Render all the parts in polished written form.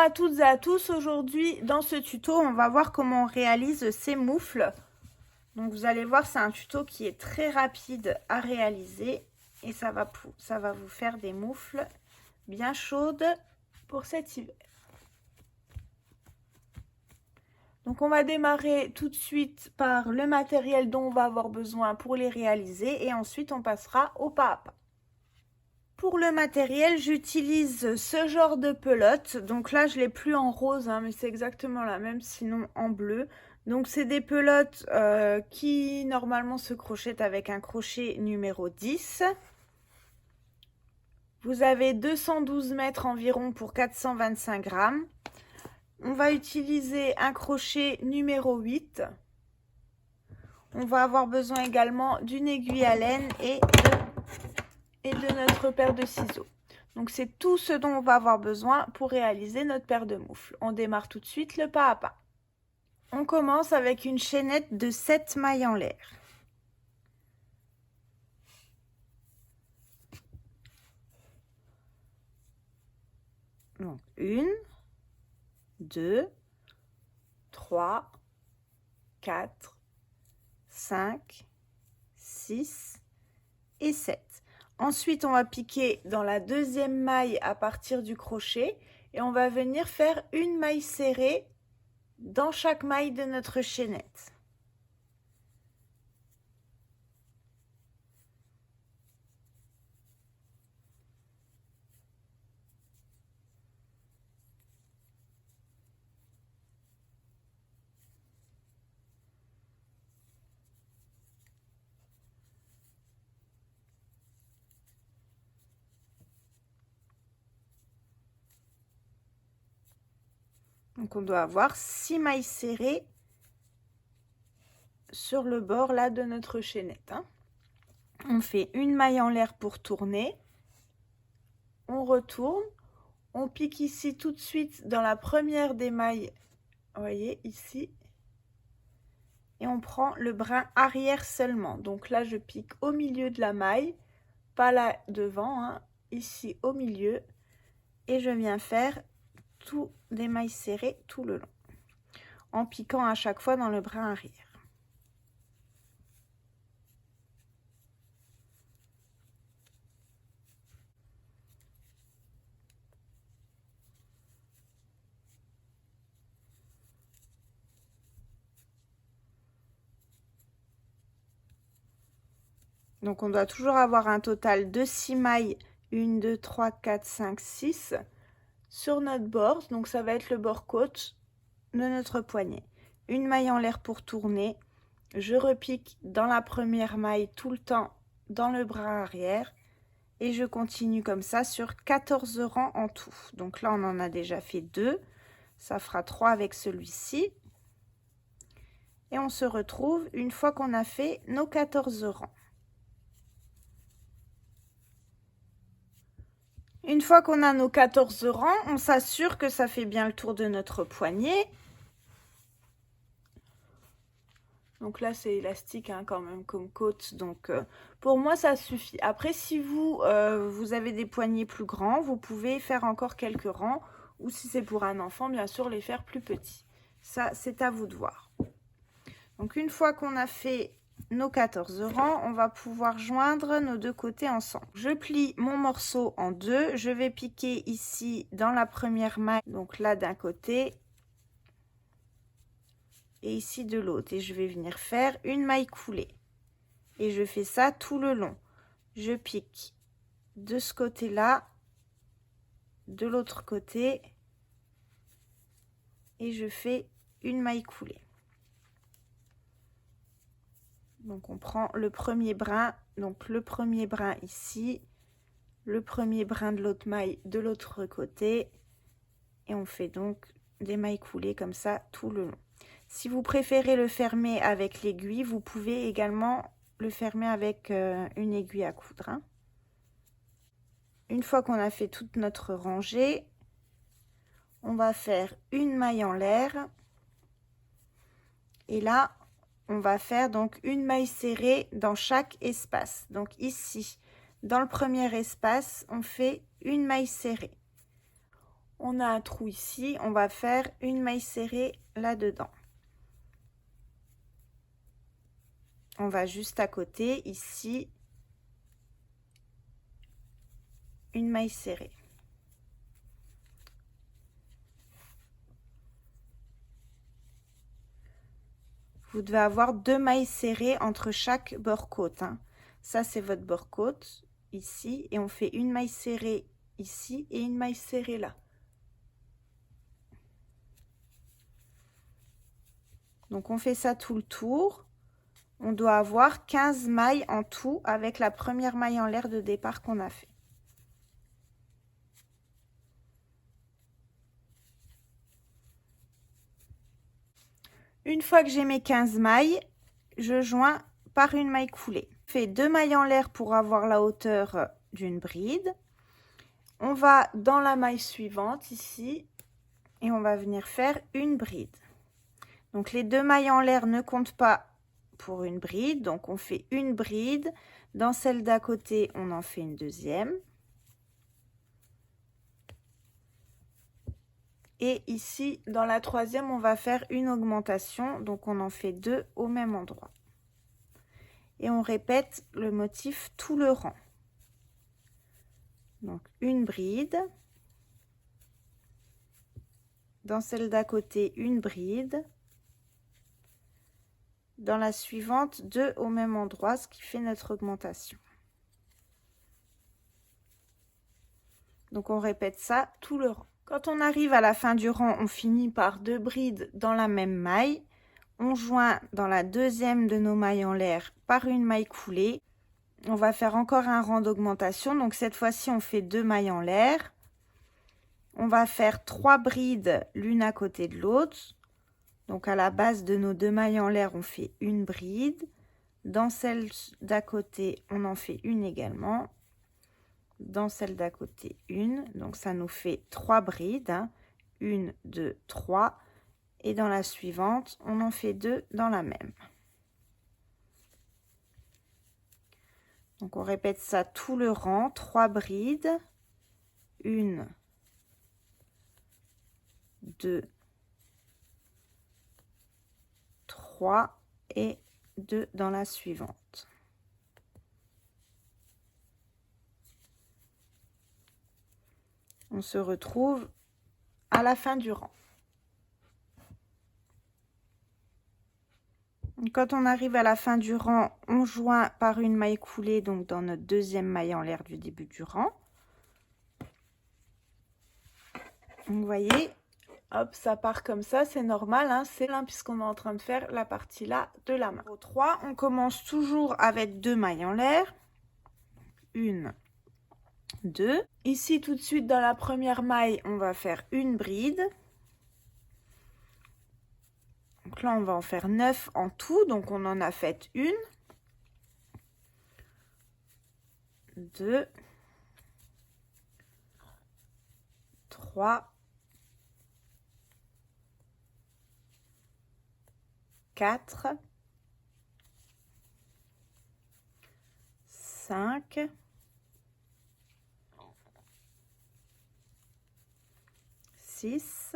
à toutes et à tous. Aujourd'hui, dans ce tuto, on va voir comment on réalise ces moufles. Donc, vous allez voir, c'est un tuto qui est très rapide à réaliser et ça va vous faire des moufles bien chaudes pour cet hiver. Donc, on va démarrer tout de suite par le matériel dont on va avoir besoin pour les réaliser et ensuite, on passera au pas à pas. Pour le matériel, j'utilise ce genre de pelote. Donc là, je l'ai plus en rose, mais c'est exactement la même, sinon en bleu. Donc c'est des pelotes qui normalement se crochettent avec un crochet numéro 10. Vous avez 212 mètres environ pour 425 grammes. On va utiliser un crochet numéro 8. On va avoir besoin également d'une aiguille à laine et de notre paire de ciseaux. Donc c'est tout ce dont on va avoir besoin pour réaliser notre paire de moufles. On démarre tout de suite le pas à pas. On commence avec une chaînette de 7 mailles en l'air. Donc 1, 2, 3, 4, 5, 6 et 7. Ensuite, on va piquer dans la deuxième maille à partir du crochet et on va venir faire une maille serrée dans chaque maille de notre chaînette. Donc on doit avoir 6 mailles serrées sur le bord là de notre chaînette. On fait une maille en l'air pour tourner. On retourne. On pique ici tout de suite dans la première des mailles. Vous voyez ici. Et on prend le brin arrière seulement. Donc là, je pique au milieu de la maille. Pas là devant, ici au milieu. Et je viens faire tout des mailles serrées tout le long. En piquant à chaque fois dans le brin arrière. Donc on doit toujours avoir un total de 6 mailles, 1, 2, 3, 4, 5, 6 sur notre bord. Donc ça va être le bord côte de notre poignet. Une maille en l'air pour tourner. Je repique dans la première maille tout le temps dans le bras arrière. Et je continue comme ça sur 14 rangs en tout. Donc là on en a déjà fait 2. Ça fera 3 avec celui-ci. Et on se retrouve une fois qu'on a fait nos 14 rangs. Une fois qu'on a nos 14 rangs, on s'assure que ça fait bien le tour de notre poignet. Donc là, c'est élastique quand même comme côte. Donc pour moi, ça suffit. Après, si vous avez des poignets plus grands, vous pouvez faire encore quelques rangs. Ou si c'est pour un enfant, bien sûr, les faire plus petits. Ça, c'est à vous de voir. Donc une fois qu'on a fait nos 14 rangs, on va pouvoir joindre nos deux côtés ensemble. Je plie mon morceau en deux. Je vais piquer ici dans la première maille, donc là d'un côté et ici de l'autre. Et je vais venir faire une maille coulée. Et je fais ça tout le long. Je pique de ce côté-là, de l'autre côté et je fais une maille coulée. Donc on prend le premier brin, donc le premier brin ici, le premier brin de l'autre maille de l'autre côté et on fait donc des mailles coulées comme ça tout le long. Si vous préférez le fermer avec l'aiguille, vous pouvez également le fermer avec une aiguille à coudre. Une fois qu'on a fait toute notre rangée, on va faire une maille en l'air et là on va faire donc une maille serrée dans chaque espace. Donc ici, dans le premier espace, on fait une maille serrée. On a un trou ici, on va faire une maille serrée là-dedans. On va juste à côté, ici, une maille serrée. Vous devez avoir 2 mailles serrées entre chaque bord-côte, hein. Ça, c'est votre bord-côte, ici, et on fait une maille serrée ici et une maille serrée là. Donc, on fait ça tout le tour. On doit avoir 15 mailles en tout avec la première maille en l'air de départ qu'on a fait. Une fois que j'ai mes 15 mailles, je joins par une maille coulée. Je fais 2 mailles en l'air pour avoir la hauteur d'une bride. On va dans la maille suivante ici et on va venir faire une bride. Donc les 2 mailles en l'air ne comptent pas pour une bride, donc on fait une bride. Dans celle d'à côté, on en fait une deuxième. Et ici, dans la troisième, on va faire une augmentation, donc on en fait 2 au même endroit. Et on répète le motif tout le rang. Donc une bride. Dans celle d'à côté, une bride. Dans la suivante, 2 au même endroit, ce qui fait notre augmentation. Donc on répète ça tout le rang. Quand on arrive à la fin du rang, on finit par 2 brides dans la même maille. On joint dans la deuxième de nos mailles en l'air par une maille coulée. On va faire encore un rang d'augmentation. Donc cette fois-ci, on fait 2 mailles en l'air. On va faire 3 brides l'une à côté de l'autre. Donc à la base de nos 2 mailles en l'air, on fait une bride. Dans celle d'à côté, on en fait une également. Dans celle d'à côté, une. Donc ça nous fait 3 brides. 1, 2, 3. Et dans la suivante, on en fait 2 dans la même. Donc on répète ça tout le rang. 3 brides. 1, 2, 3 et 2 dans la suivante. On se retrouve à la fin du rang. Quand on arrive à la fin du rang, on joint par une maille coulée, donc dans notre deuxième maille en l'air du début du rang. Vous voyez, hop, ça part comme ça, c'est normal, hein, c'est là puisqu'on est en train de faire la partie là de la main. Au 3, on commence toujours avec 2 mailles en l'air. 1, 2. Ici, tout de suite, dans la première maille, on va faire une bride. Donc là, on va en faire 9 en tout, donc on en a fait une. 2, 3, 4, 5, 6,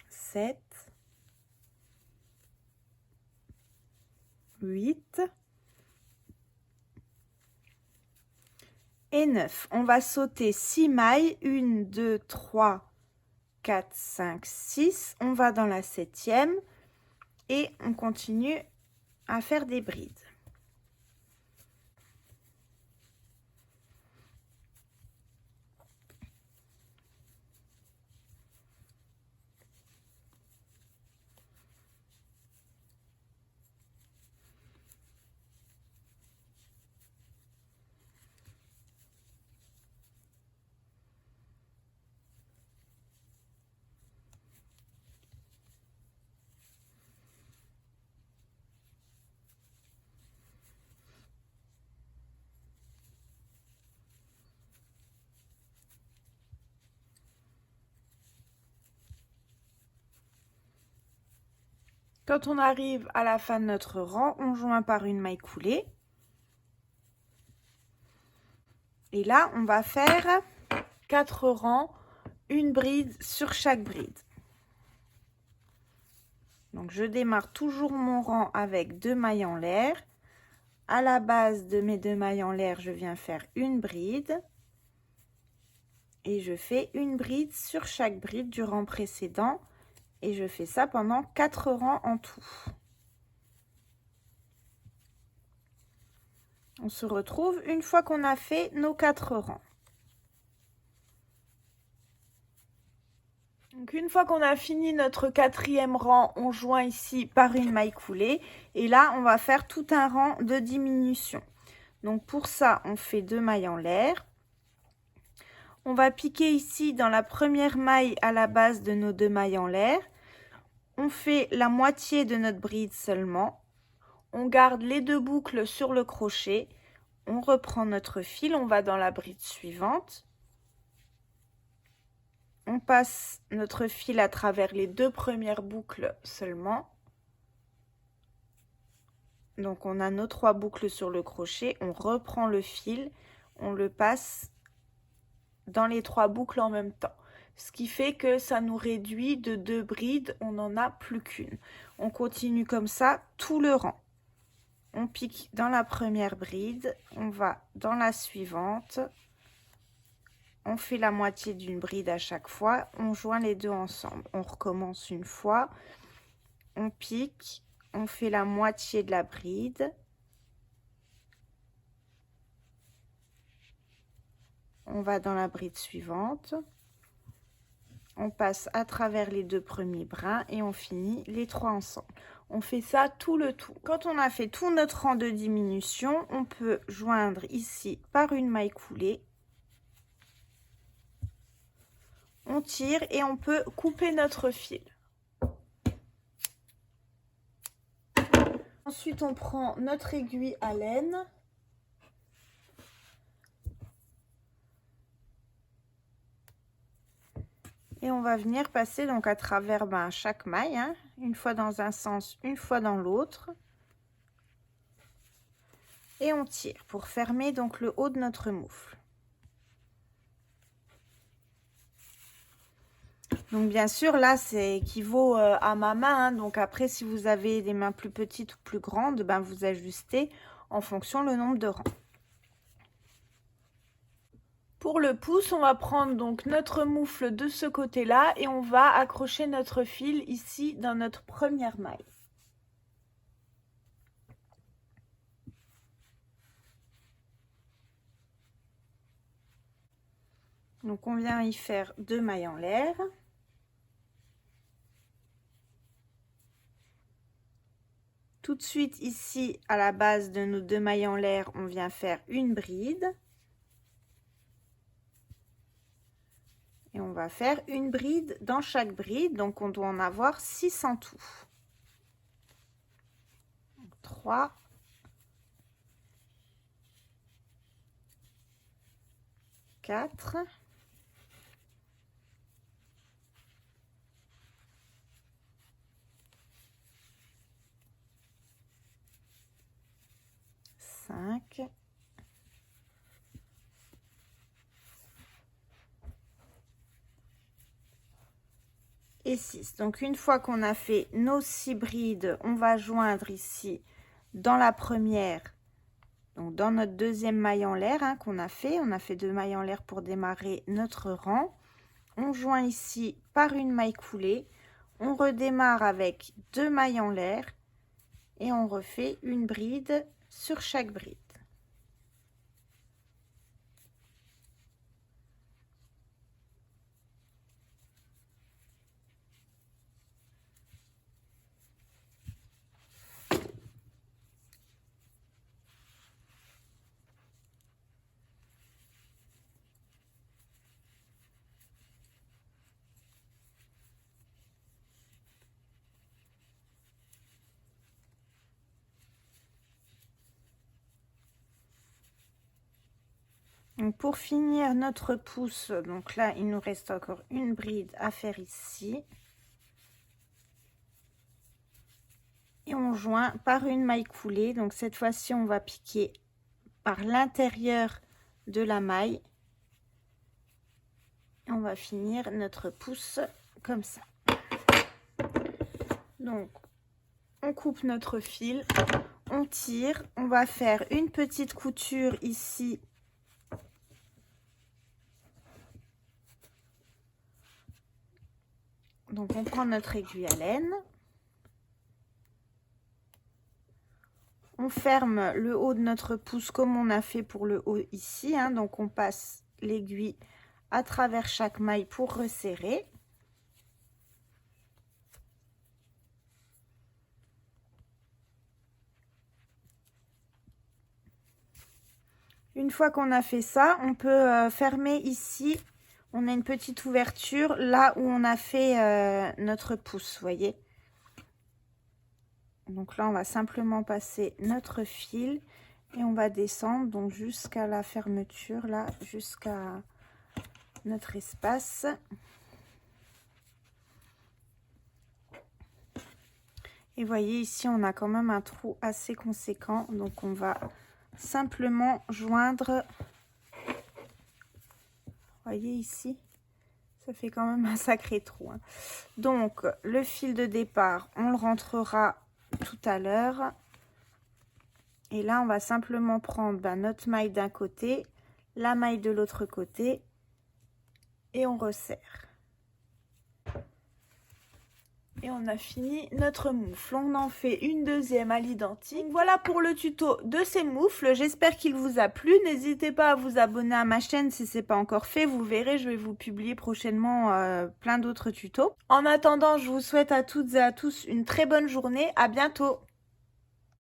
7, 8 et 9. On va sauter 6 mailles, 1, 2, 3, 4, 5, 6. On va dans la 7e et on continue à faire des brides. Quand on arrive à la fin de notre rang, on joint par une maille coulée. Et là, on va faire 4 rangs, une bride sur chaque bride. Donc, je démarre toujours mon rang avec 2 mailles en l'air. À la base de mes 2 mailles en l'air, je viens faire une bride. Et je fais une bride sur chaque bride du rang précédent. Et je fais ça pendant 4 rangs en tout. On se retrouve une fois qu'on a fait nos 4 rangs. Donc une fois qu'on a fini notre 4e rang, on joint ici par une maille coulée. Et là, on va faire tout un rang de diminution. Donc pour ça, on fait 2 mailles en l'air. On va piquer ici dans la première maille à la base de nos 2 mailles en l'air. On fait la moitié de notre bride seulement. On garde les 2 boucles sur le crochet. On reprend notre fil, on va dans la bride suivante. On passe notre fil à travers les 2 premières boucles seulement. Donc on a nos 3 boucles sur le crochet, on reprend le fil, on le passe dans les 3 boucles en même temps. Ce qui fait que ça nous réduit de 2 brides, on n'en a plus qu'une. On continue comme ça tout le rang. On pique dans la première bride, on va dans la suivante. On fait la moitié d'une bride à chaque fois, on joint les deux ensemble. On recommence une fois, on pique, on fait la moitié de la bride. On va dans la bride suivante. On passe à travers les 2 premiers brins et on finit les 3 ensemble. On fait ça tout le tour. Quand on a fait tout notre rang de diminution, on peut joindre ici par une maille coulée. On tire et on peut couper notre fil. Ensuite, on prend notre aiguille à laine. Et on va venir passer donc à travers chaque maille, hein, une fois dans un sens, une fois dans l'autre. Et on tire pour fermer donc le haut de notre moufle. Donc bien sûr là c'est équivaut à ma main, hein, donc après si vous avez des mains plus petites ou plus grandes, vous ajustez en fonction le nombre de rangs. Pour le pouce, on va prendre donc notre moufle de ce côté-là et on va accrocher notre fil ici dans notre première maille. Donc on vient y faire 2 mailles en l'air. Tout de suite ici à la base de nos 2 mailles en l'air, on vient faire une bride. Et on va faire une bride dans chaque bride, donc on doit en avoir 6 en tout. 3, 4, 5, 6. Donc une fois qu'on a fait nos 6 brides, on va joindre ici dans la première, donc dans notre 2e maille en l'air, hein, qu'on a fait. On a fait 2 mailles en l'air pour démarrer notre rang. On joint ici par une maille coulée. On redémarre avec 2 mailles en l'air et on refait une bride sur chaque bride. Donc pour finir notre pouce, donc là il nous reste encore une bride à faire ici. Et on joint par une maille coulée. Donc cette fois-ci on va piquer par l'intérieur de la maille. Et on va finir notre pouce comme ça. Donc, on coupe notre fil, on tire, on va faire une petite couture ici. Donc, on prend notre aiguille à laine. On ferme le haut de notre pouce comme on a fait pour le haut ici, hein. Donc, on passe l'aiguille à travers chaque maille pour resserrer. Une fois qu'on a fait ça, on peut fermer ici. On a une petite ouverture là où on a fait notre pouce, vous voyez. Donc là, on va simplement passer notre fil et on va descendre donc jusqu'à la fermeture, là, jusqu'à notre espace. Et voyez, ici, on a quand même un trou assez conséquent. Donc, on va simplement joindre. Voyez ici, ça fait quand même un sacré trou, hein. Donc, le fil de départ, on le rentrera tout à l'heure. Et là, on va simplement prendre notre maille d'un côté, la maille de l'autre côté et on resserre. Et on a fini notre moufle. On en fait une deuxième à l'identique. Voilà pour le tuto de ces moufles. J'espère qu'il vous a plu. N'hésitez pas à vous abonner à ma chaîne si ce n'est pas encore fait. Vous verrez, je vais vous publier prochainement plein d'autres tutos. En attendant, je vous souhaite à toutes et à tous une très bonne journée. À bientôt.